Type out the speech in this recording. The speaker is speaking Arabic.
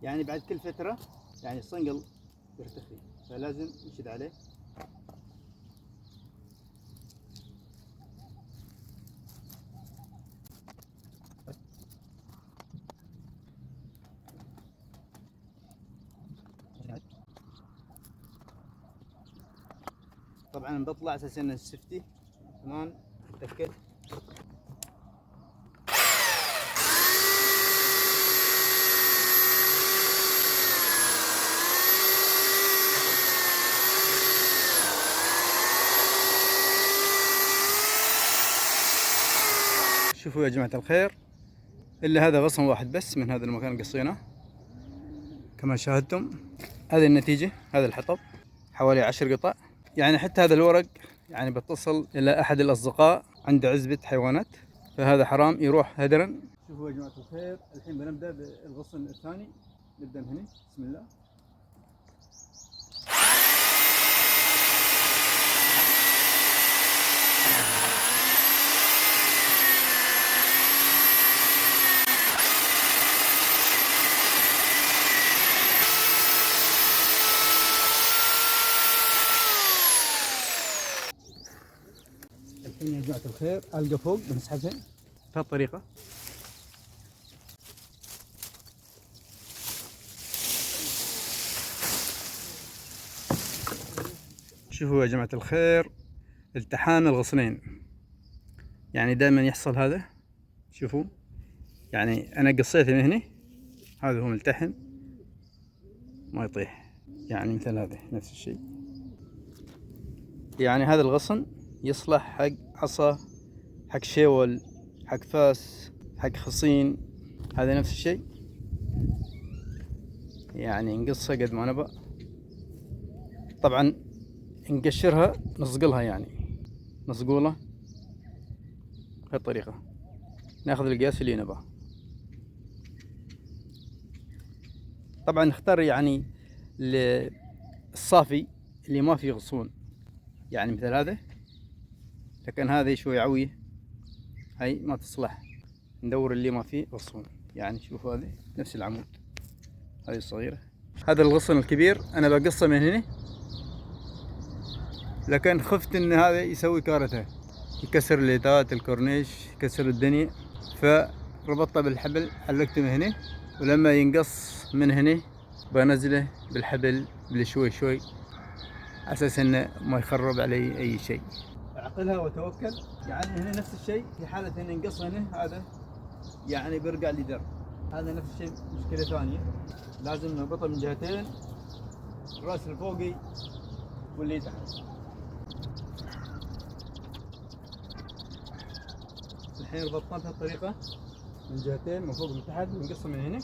يعني بعد كل فترة يعني الصنقل يرتخي، فلازم نشد عليه. طبعا بطلع اساس ان السفتي كمان تأكد. شوفوا يا جماعة الخير، إلا هذا غصن واحد بس من هذا المكان قصيناه كما شاهدتم. هذه النتيجة، هذا الحطب حوالي 10 قطع. يعني حتى هذا الورق يعني بتصل إلى أحد الأصدقاء عنده عزبة حيوانات، فهذا حرام يروح هدرا. شوفوا يا جماعة الخير، الحين بنبدأ بالغصن الثاني. نبدأ من هنا، بسم الله. الحين يا جماعة الخير ألقى فوق بنسحبها بهالطريقة. شوفوا يا جماعة الخير التحام الغصنين، يعني دائما يحصل هذا. شوفوا يعني أنا قصيته من هنا، هذا هو ملتحم ما يطيح. يعني مثل هذا نفس الشيء. يعني هذا الغصن يصلح حق عصا، حق شيول، حق فاس، حق خصين. هذا نفس الشيء، يعني نقصها قد ما نبى. طبعا نقشرها، نصقلها، يعني نصقوله بهالطريقة. ناخذ القياس اللي نباه. طبعا نختار يعني الصافي اللي ما فيه غصون، يعني مثل هذا. لكن هذا شوي عويه، هاي ما تصلح. ندور اللي ما فيه غصون. يعني شوفوا هذه نفس العمود، هذه الصغيرة. هذا الغصن الكبير أنا بقصه من هنا، لكن خفت إن هذا يسوي كارثة، يكسر الليتات الكورنيش، يكسر الدنيا. فربطته بالحبل، علقته من هنا، ولما ينقص من هنا بنزله بالحبل بالشوي شوي، على اساس انه ما يخرب علي اي شيء. اعقلها وتوكل. يعني هنا نفس الشيء، في حالة ان ينقص هنا هذا يعني بيرجع لي درب. هذا نفس الشيء. مشكلة ثانية، لازم نربطه من جهتين، الراس الفوقي واللي تحت. الحين ربطناه بهالطريقة من جهتين، من فوق ومن تحت، ونقصه من هنا.